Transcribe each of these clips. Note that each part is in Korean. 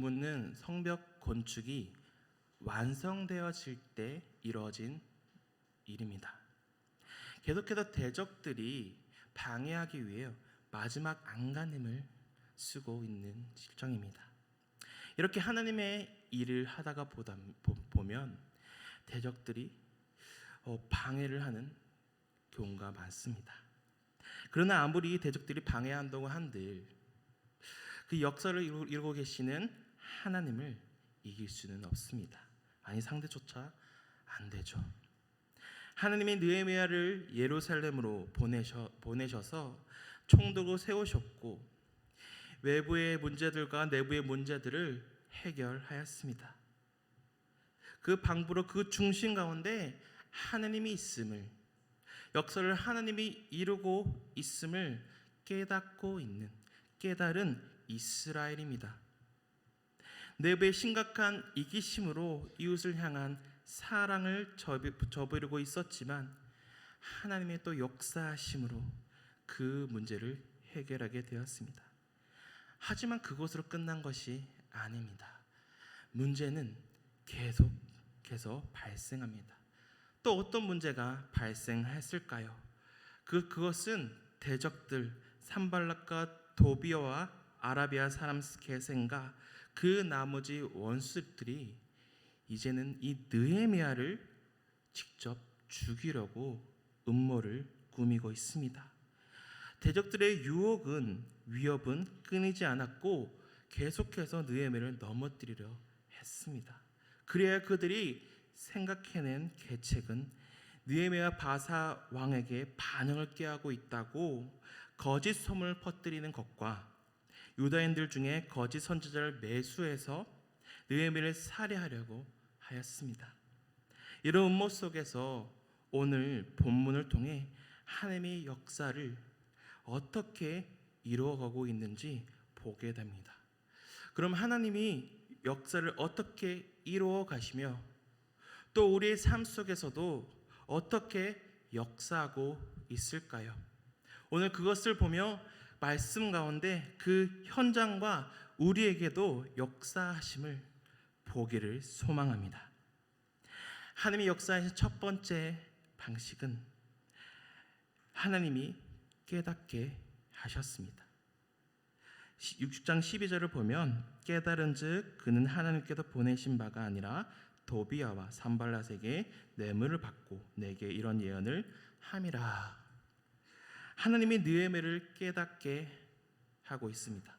문은 성벽 건축이 완성되어질 때 이루어진 일입니다. 계속해서 대적들이 방해하기 위해 마지막 안간힘을 쓰고 있는 실정입니다. 이렇게 하나님의 일을 하다가 보면 대적들이 방해를 하는 경우가 많습니다. 그러나 아무리 대적들이 방해한다고 한들 그 역사를 이루고 계시는 하나님을 이길 수는 없습니다. 아니, 상대조차 안 되죠. 하나님이 느헤미야를 예루살렘으로 보내셔서 총독을 세우셨고 외부의 문제들과 내부의 문제들을 해결하였습니다. 그 방부로 그 중심 가운데 하나님이 있음을, 역사를 하나님이 이루고 있음을 깨달은 이스라엘입니다. 내부의 심각한 이기심으로 이웃을 향한 사랑을 저버리고 있었지만 하나님의 또 역사하심으로 그 문제를 해결하게 되었습니다. 하지만 그것으로 끝난 것이 아닙니다. 문제는 계속해서 발생합니다. 또 어떤 문제가 발생했을까요? 그것은 대적들 산발락과 도비어와 아라비아 사람 게셈과 그 나머지 원수들이 이제는 이 느헤미야를 직접 죽이려고 음모를 꾸미고 있습니다. 대적들의 위협은 끊이지 않았고 계속해서 느헤미야를 넘어뜨리려 했습니다. 그래야 그들이 생각해낸 계책은 느헤미야 바사 왕에게 반역을 꾀하고 있다고 거짓 소문을 퍼뜨리는 것과 유다인들 중에 거짓 선지자를 매수해서 느헤미야를 살해하려고 하였습니다. 이런 음모 속에서 오늘 본문을 통해 하나님의 역사를 어떻게 이루어가고 있는지 보게 됩니다. 그럼 하나님이 역사를 어떻게 이루어 가시며 또 우리의 삶 속에서도 어떻게 역사하고 있을까요? 오늘 그것을 보며 말씀 가운데 그 현장과 우리에게도 역사하심을 보기를 소망합니다. 하나님이 역사하신 첫 번째 방식은 하나님이 깨닫게 하셨습니다. 6장 12절을 보면 깨달은즉 그는 하나님께서 보내신 바가 아니라 도비야와 산발랏에게 뇌물을 받고 내게 이런 예언을 함이라. 하나님이 느헤미야를 깨닫게 하고 있습니다.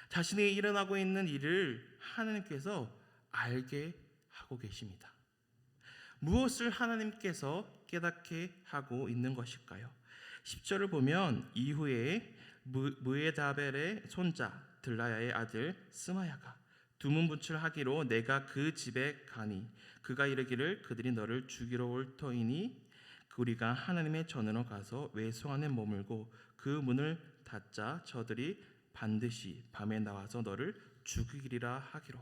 자신이 일어나고 있는 일을 하나님께서 알게 하고 계십니다. 무엇을 하나님께서 깨닫게 하고 있는 것일까요? 10절을 보면 이후에 무에다벨의 손자 들라야의 아들 스마야가 두문분출하기로 내가 그 집에 가니 그가 이르기를 그들이 너를 죽이러 올 터이니 우리가 하나님의 전으로 가서 외소 안에 머물고 그 문을 닫자 저들이 반드시 밤에 나와서 너를 죽이리라 하기로.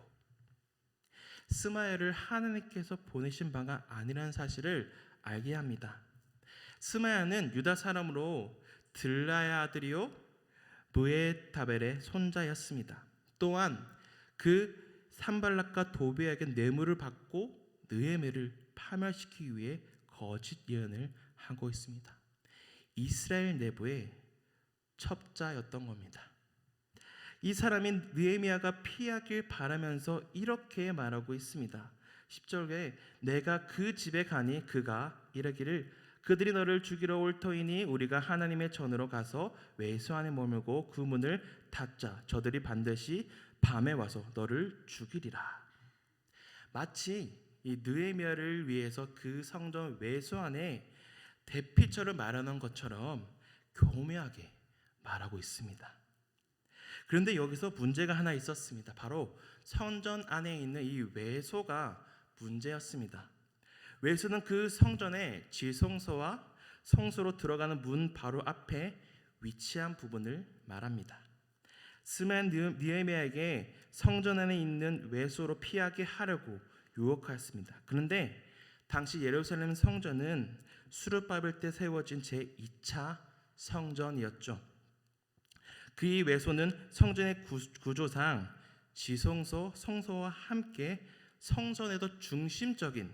스마야를 하나님께서 보내신 바가 아니라는 사실을 알게 합니다. 스마야는 유다 사람으로 들라야 아들이요 무에다벨의 손자였습니다. 또한 그 산발락과 도비에게 뇌물을 받고 느헤미야를 파멸시키기 위해 거짓 예언을 하고 있습니다. 이스라엘 내부의 첩자였던 겁니다. 이 사람이 느헤미야가 피하길 바라면서 이렇게 말하고 있습니다. 10절에 내가 그 집에 가니 그가 이르기를 그들이 너를 죽이러 올 터이니 우리가 하나님의 전으로 가서 외소 안에 머물고 그 문을 닫자 저들이 반드시 밤에 와서 너를 죽이리라. 마치 이 느헤미야를 위해서 그 성전 외소 안에 대피처를 마련한 것처럼 교묘하게 말하고 있습니다. 그런데 여기서 문제가 하나 있었습니다. 바로 성전 안에 있는 이 외소가 문제였습니다. 외소는 그 성전의 지성소와 성소로 들어가는 문 바로 앞에 위치한 부분을 말합니다. 스마야는 느헤미야에게 성전 안에 있는 외소로 피하게 하려고 유혹하였습니다. 그런데 당시 예루살렘 성전은 수르바벨 때 세워진 제2차 성전이었죠. 그의 외소는 성전의 구조상 지성소 성소와 함께 성전에도 중심적인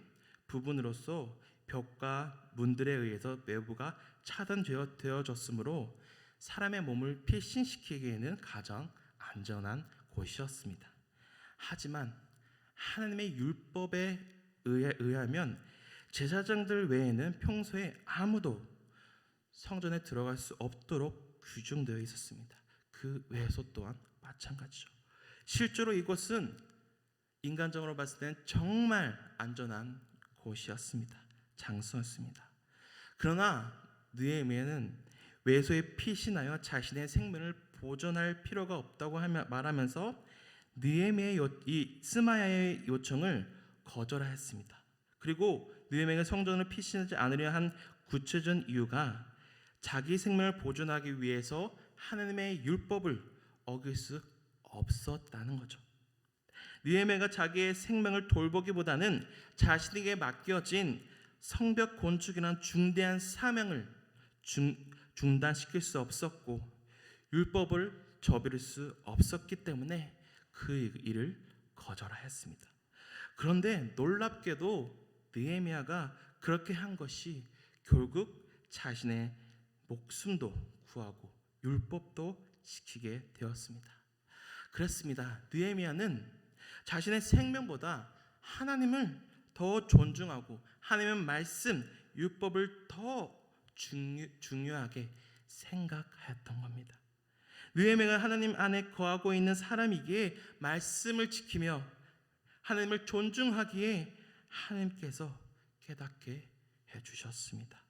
부분으로서 벽과 문들에 의해서 내부가 차단되어졌으므로 사람의 몸을 피신시키기에는 가장 안전한 곳이었습니다. 하지만 하나님의 율법에 의하면 제사장들 외에는 평소에 아무도 성전에 들어갈 수 없도록 규정되어 있었습니다. 그 외에서 또한 마찬가지죠. 실제로 이곳은 인간적으로 봤을 때는 정말 안전한 곳이었습니다. 장소였습니다. 그러나 느헤미야는 외소에 피신하여 자신의 생명을 보존할 필요가 없다고 말하면서 이 스마야의 요청을 거절하였습니다. 그리고 느헤미야가 성전을 피신하지 않으려 한 구체적인 이유가 자기 생명을 보존하기 위해서 하나님의 율법을 어길 수 없었다는 거죠. 느헤미야가 자기의 생명을 돌보기보다는 자신에게 맡겨진 성벽 건축이라는 중대한 사명을 중단시킬 수 없었고 율법을 저버릴 수 없었기 때문에 그 일을 거절하였습니다. 그런데 놀랍게도 느헤미야가 그렇게 한 것이 결국 자신의 목숨도 구하고 율법도 지키게 되었습니다. 그렇습니다. 느헤미야는 자신의 생명보다 하나님을 더 존중하고 하나님의 말씀, 율법을 더 중요하게 생각하였던 겁니다. 느헤미야가 하나님 안에 거하고 있는 사람이기에 말씀을 지키며 하나님을 존중하기에 하나님께서 깨닫게 해주셨습니다.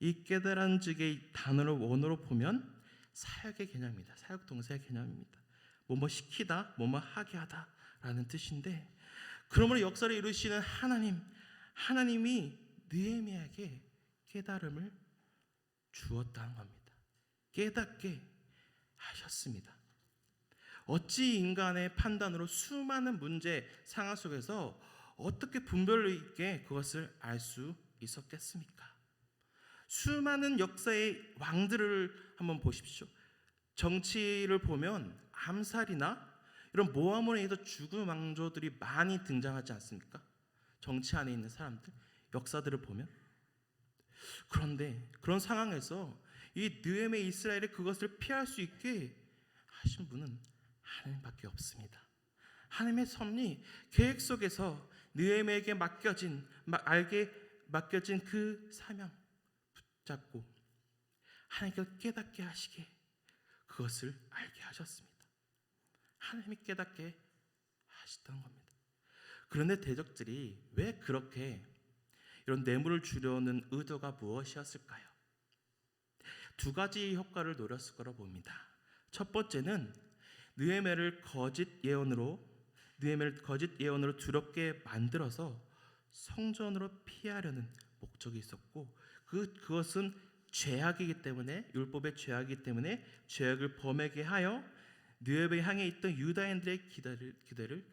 이 깨달은 즉의 단어를 원어로 보면 사역의 개념입니다. 사역 동사의 개념입니다. 뭐뭐 시키다, 뭐뭐 하게 하다라는 뜻인데, 그러므로 역사를 이루시는 하나님이 느헤미야에게 깨달음을 주었다는 겁니다. 깨닫게 하셨습니다. 어찌 인간의 판단으로 수많은 문제 상황 속에서 어떻게 분별 있게 그것을 알 수 있었겠습니까? 수많은 역사의 왕들을 한번 보십시오. 정치를 보면 암살이나 이런 모함으로 인해서 죽은 왕조들이 많이 등장하지 않습니까? 정치 안에 있는 사람들, 역사들을 보면. 그런데 그런 상황에서 이 느헤미야 이스라엘이 그것을 피할 수 있게 하신 분은 하나님밖에 없습니다. 하나님의 섭리 계획 속에서 느헤미야에게 맡겨진 그 사명 붙잡고 하나님께서 깨닫게 하시게 그것을 알게 하셨습니다. 하나님이 깨닫게 하셨던 겁니다. 그런데 대적들이 왜 그렇게 이런 뇌물을 주려는 의도가 무엇이었을까요? 두 가지 효과를 노렸을 거라 봅니다. 첫 번째는 느헤미야를 거짓 예언으로 두렵게 만들어서 성전으로 피하려는 목적이 있었고, 그것은 죄악이기 때문에, 율법의 죄악이기 때문에 죄악을 범하게 하여 느헤미야 향해 있던 유다인들의 기대를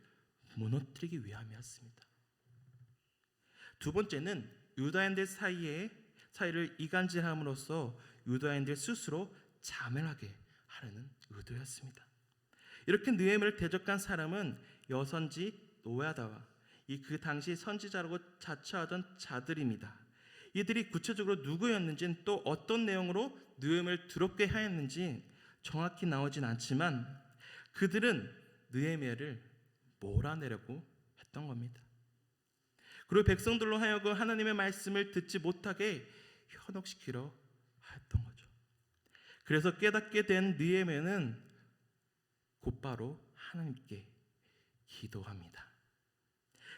무너뜨리기 위함이었습니다. 두 번째는 유다인들 사이를 이간질함으로써 유다인들 스스로 자멸하게 하려는 의도였습니다. 이렇게 느헤미야를 대적한 사람은 여선지 노야다와 그 당시 선지자라고 자처하던 자들입니다. 이들이 구체적으로 누구였는지는 또 어떤 내용으로 느헤미야를 두렵게 하였는지 정확히 나오진 않지만 그들은 느헤미야를 몰아내려고 했던 겁니다. 그리고 백성들로 하여금 하나님의 말씀을 듣지 못하게 현혹시키려 했던 거죠. 그래서 깨닫게 된 느헤미야는 곧바로 하나님께 기도합니다.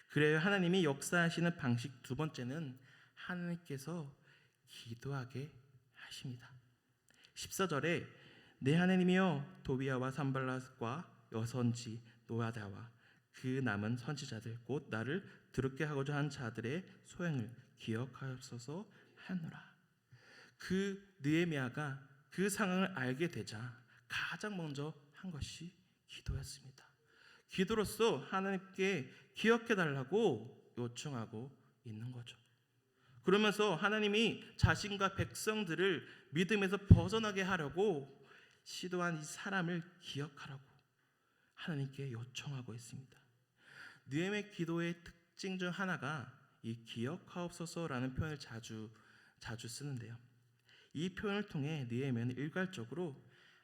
그래야 하나님이 역사하시는 방식 두 번째는 하나님께서 기도하게 하십니다. 14절에 내 하나님이여 도비야와 산발랏과 여선지 노야다와 그 남은 선지자들 곧 나를 드럽게 하고자 한 자들의 소행을 기억하옵소서 하노라. 그 느헤미야가 그 상황을 알게 되자 가장 먼저 한 것이 기도였습니다. 기도로서 하나님께 기억해 달라고 요청하고 있는 거죠. 그러면서 하나님이 자신과 백성들을 믿음에서 벗어나게 하려고 시도한 이 사람을 기억하라고 하나님께 요청하고 있습니다. 느헤미야의 기도의 특징 중 하나가 이 기억하옵소서라는 표현을 자주 쓰는데요. 이 표현을 통해 느헤미야는 일괄적으로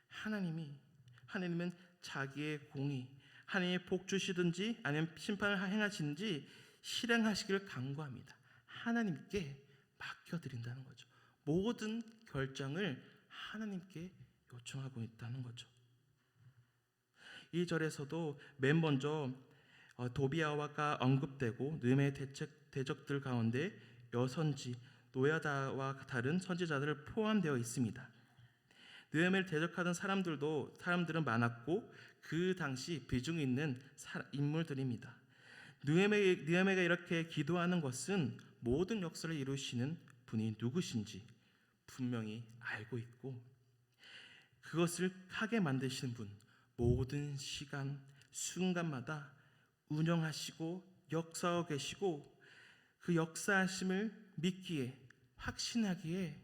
하나님은 자기의 공의, 하나님의 복 주시든지 아니면 심판을 행하시든지 실행하시기를 간구합니다. 하나님께 맡겨드린다는 거죠. 모든 결정을 하나님께 요청하고 있다는 거죠. 이 절에서도 맨 먼저 도비아가 언급되고 느헤미야의 대적들 가운데 여선지, 노야다와 다른 선지자들을 포함되어 있습니다. 느헤미야를 대적하던 사람들은 많았고 그 당시 비중 있는 인물들입니다. 느헤미야가 이렇게 기도하는 것은 모든 역사를 이루시는 분이 누구신지 분명히 알고 있고 그것을 하게 만드시는 분, 모든 시간 순간마다 운영하시고 역사하고 계시고 그 역사하심을 믿기에 확신하기에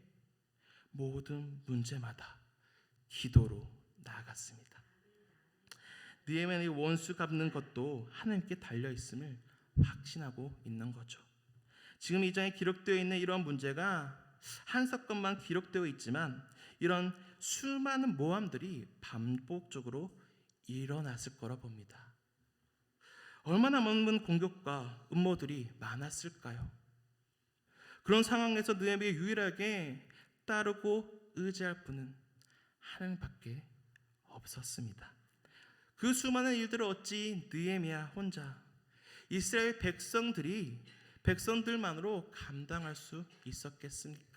모든 문제마다 기도로 나아갔습니다. 느헤미야의 원수 갚는 것도 하나님께 달려 있음을 확신하고 있는 거죠. 지금 이 장에 기록되어 있는 이런 문제가 한 사건만 기록되어 있지만 이런 수많은 모함들이 반복적으로 일어났을 거라 봅니다. 얼마나 많은 공격과 음모들이 많았을까요? 그런 상황에서 느헤미야 유일하게 따르고 의지할 분은 하나님밖에 없었습니다. 그 수많은 일들을 어찌 느헤미야 혼자 이스라엘 백성들만으로 감당할 수 있었겠습니까?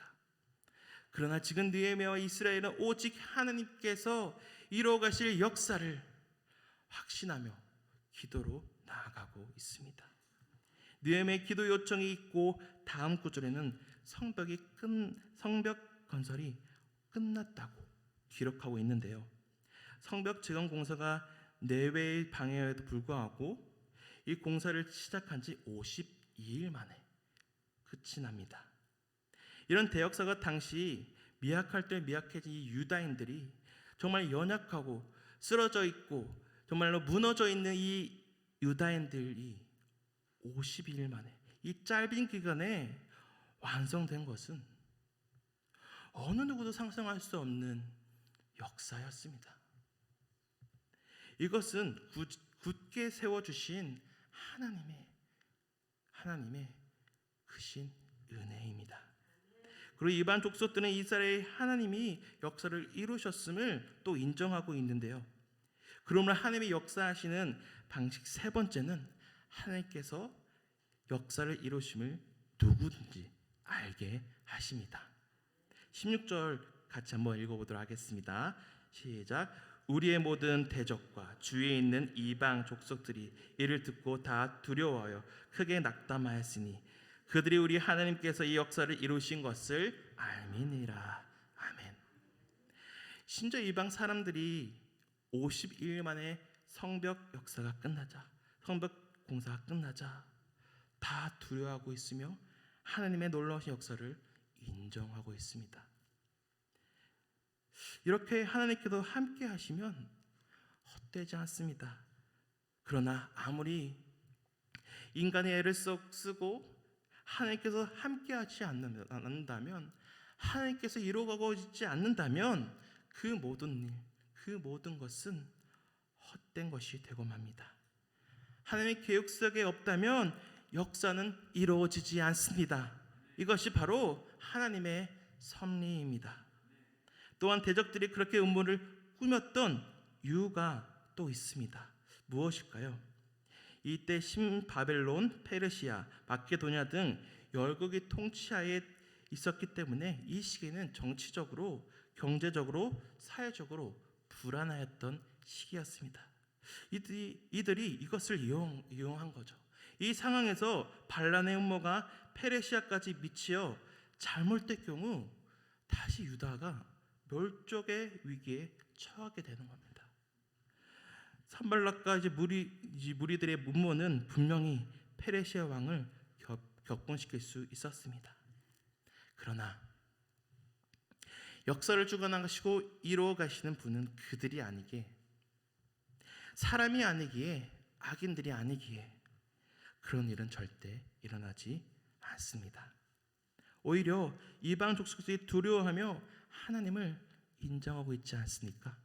그러나 지금 느헤미야와 이스라엘은 오직 하나님께서 이루어 가실 역사를 확신하며 기도로 나아가고 있습니다. 느헤미야의 기도 요청이 있고 다음 구절에는 성벽 건설이 끝났다고 기록하고 있는데요. 성벽 재건 공사가 내외의 방해에도 불구하고 이 공사를 시작한 지 52일 만에 끝이 납니다. 이런 대역사가 당시 미약할 때 미약해진 이 유다인들이 정말 연약하고 쓰러져 있고 정말로 무너져 있는 이 유다인들이 52일 만에 이 짧은 기간에 완성된 것은 어느 누구도 상상할 수 없는 역사였습니다. 이것은 굳게 세워주신 하나님의 크신 은혜입니다. 그리고 일반 족속들은 이스라엘 하나님이 역사를 이루셨음을 또 인정하고 있는데요. 그러므로 하나님의 역사하시는 방식 세 번째는 하나님께서 역사를 이루심을 누구든지 알게 하십니다. 16절 같이 한번 읽어보도록 하겠습니다. 시작. 우리의 모든 대적과 주위에 있는 이방 족속들이 이를 듣고 다 두려워하여 크게 낙담하였으니 그들이 우리 하나님께서 이 역사를 이루신 것을 알미니라. 아멘. 심지어 이방 사람들이 51일 만에 성벽 공사가 끝나자 다 두려워하고 있으며 하나님의 놀라우신 역사를 인정하고 있습니다. 이렇게 하나님께서 함께 하시면 헛되지 않습니다. 그러나 아무리 인간의 애를 쓰고 하나님께서 함께 하지 않는다면, 하나님께서 이루어가고 있지 않는다면 그 모든 것은 헛된 것이 되고 맙니다. 하나님의 계획 속에 없다면 역사는 이루어지지 않습니다. 이것이 바로 하나님의 섭리입니다. 또한 대적들이 그렇게 음모를 꾸몄던 이유가 또 있습니다. 무엇일까요? 이때 신바벨론, 페르시아, 마케도니아 등 열국이 통치하에 있었기 때문에 이 시기는 정치적으로, 경제적으로, 사회적으로 불안하였던 시기였습니다. 이들이 이것을 이용한 거죠. 이 상황에서 반란의 음모가 페르시아까지 미치어 잘못될 경우 다시 유다가 멸족의 위기에 처하게 되는 겁니다. 산발락과 무리들의 음모는 분명히 페르시아 왕을 격분시킬 수 있었습니다. 그러나 역사를 주관하시고 이루어 가시는 분은 그들이 아니게 사람이 아니기에, 악인들이 아니기에 그런 일은 절대 일어나지 않습니다. 오히려 이방 족속들이 두려워하며 하나님을 인정하고 있지 않습니까?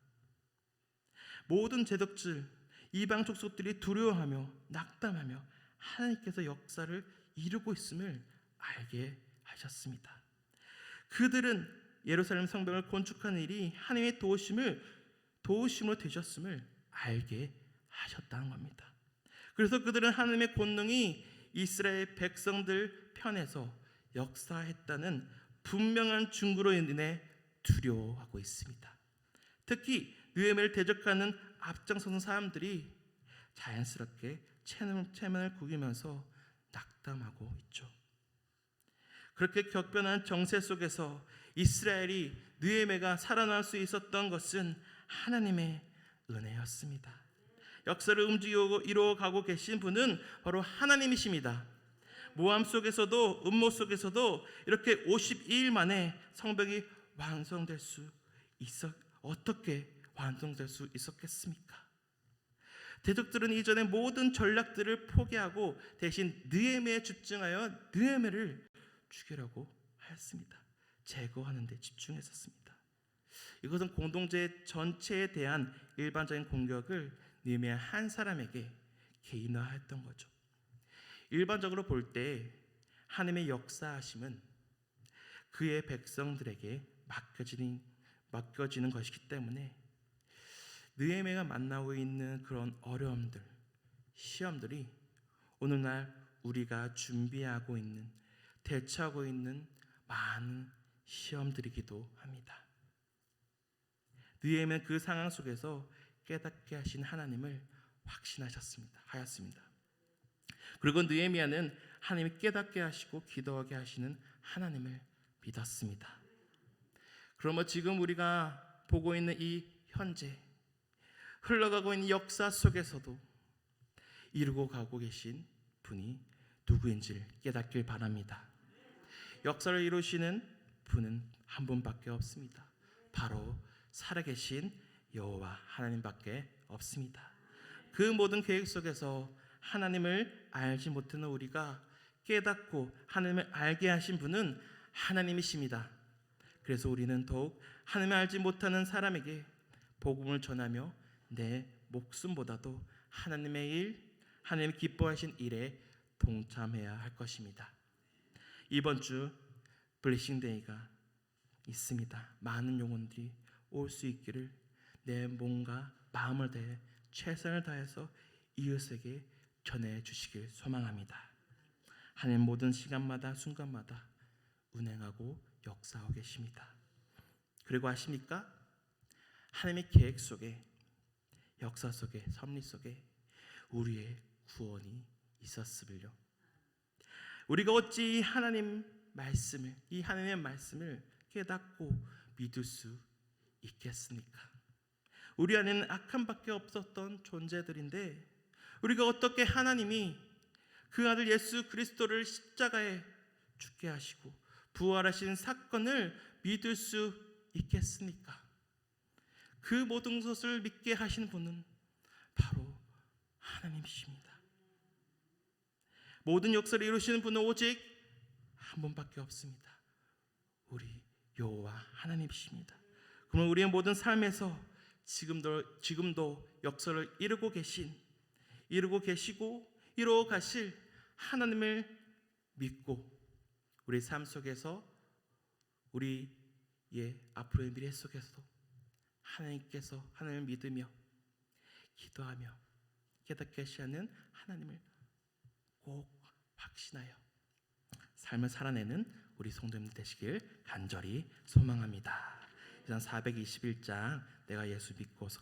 모든 제독들, 이방 족속들이 두려워하며 낙담하며 하나님께서 역사를 이루고 있음을 알게 하셨습니다. 그들은 예루살렘 성벽을 건축하는 일이 하나님의 도우심으로 되셨음을 알게 하셨다는 겁니다. 그래서 그들은 하나님의 권능이 이스라엘 백성들 편에서 역사했다는 분명한 증거로 인해 두려워하고 있습니다. 특히 느헤미야를 대적하는 앞장서는 사람들이 자연스럽게 체면을 구기면서 낙담하고 있죠. 그렇게 격변한 정세 속에서 이스라엘이 느헤미야가 살아날 수 있었던 것은 하나님의 은혜였습니다. 역사를 움직이고 이루어가고 계신 분은 바로 하나님이십니다. 모함 속에서도 음모 속에서도 이렇게 52일 만에 성벽이 어떻게 완성될 수 있었겠습니까? 대적들은 이전의 모든 전략들을 포기하고 대신 느헤미야에 집중하여 느헤미야를 죽이려고 하였습니다. 제거하는 데 집중했었습니다. 이것은 공동체 전체에 대한 일반적인 공격을 느헤미야 한 사람에게 개인화했던 거죠. 일반적으로 볼 때 하나님의 역사하심은 그의 백성들에게 맡겨지는 것이기 때문에 느헤미야가 만나고 있는 그런 어려움들, 시험들이 오늘날 우리가 준비하고 있는, 대처하고 있는 많은 시험들이기도 합니다. 느헤미야는 그 상황 속에서 깨닫게 하신 하나님을 하였습니다. 그리고 느헤미야는 하나님이 깨닫게 하시고 기도하게 하시는 하나님을 믿었습니다. 그러면 지금 우리가 보고 있는 이 현재 흘러가고 있는 역사 속에서도 이루고 가고 계신 분이 누구인지를 깨닫길 바랍니다. 역사를 이루시는 분은 한 분밖에 없습니다. 바로 살아계신 여호와 하나님밖에 없습니다. 그 모든 계획 속에서 하나님을 알지 못하는 우리가 깨닫고 하나님을 알게 하신 분은 하나님이십니다. 그래서 우리는 더욱 하나님을 알지 못하는 사람에게 복음을 전하며 내 목숨보다도 하나님의 일, 하나님이 기뻐하신 일에 동참해야 할 것입니다. 이번 주 블레싱데이가 있습니다. 많은 영혼들이 올 수 있기를 내 몸과 마음을 다해 최선을 다해서 이웃에게 전해주시길 소망합니다. 하나님 모든 시간마다 순간마다 운행하고 역사하고 계십니다. 그리고 아십니까? 하나님의 계획 속에, 역사 속에, 섭리 속에 우리의 구원이 있었음을요. 우리가 어찌 이 하나님의 말씀을 깨닫고 믿을 수 있겠습니까? 우리 안에는 악한 밖에 없었던 존재들인데 우리가 어떻게 하나님이 그 아들 예수 그리스도를 십자가에 죽게 하시고 부활하신 사건을 믿을 수 있겠습니까? 그 모든 것을 믿게 하신 분은 바로 하나님이십니다. 모든 역사를 이루시는 분은 오직 한 분밖에 없습니다. 우리 여호와 하나님이십니다. 그러면 우리의 모든 삶에서 지금도 역사를 이루고 계시고 이루어 가실 하나님을 믿고 우리 삶 속에서 우리의 앞으로의 미래 속에서도 하나님을 믿으며 기도하며 깨닫게 하시는 하나님을 꼭 확신하여 삶을 살아내는 우리 성도님들 되시길 간절히 소망합니다. 이상 421장 내가 예수 믿고서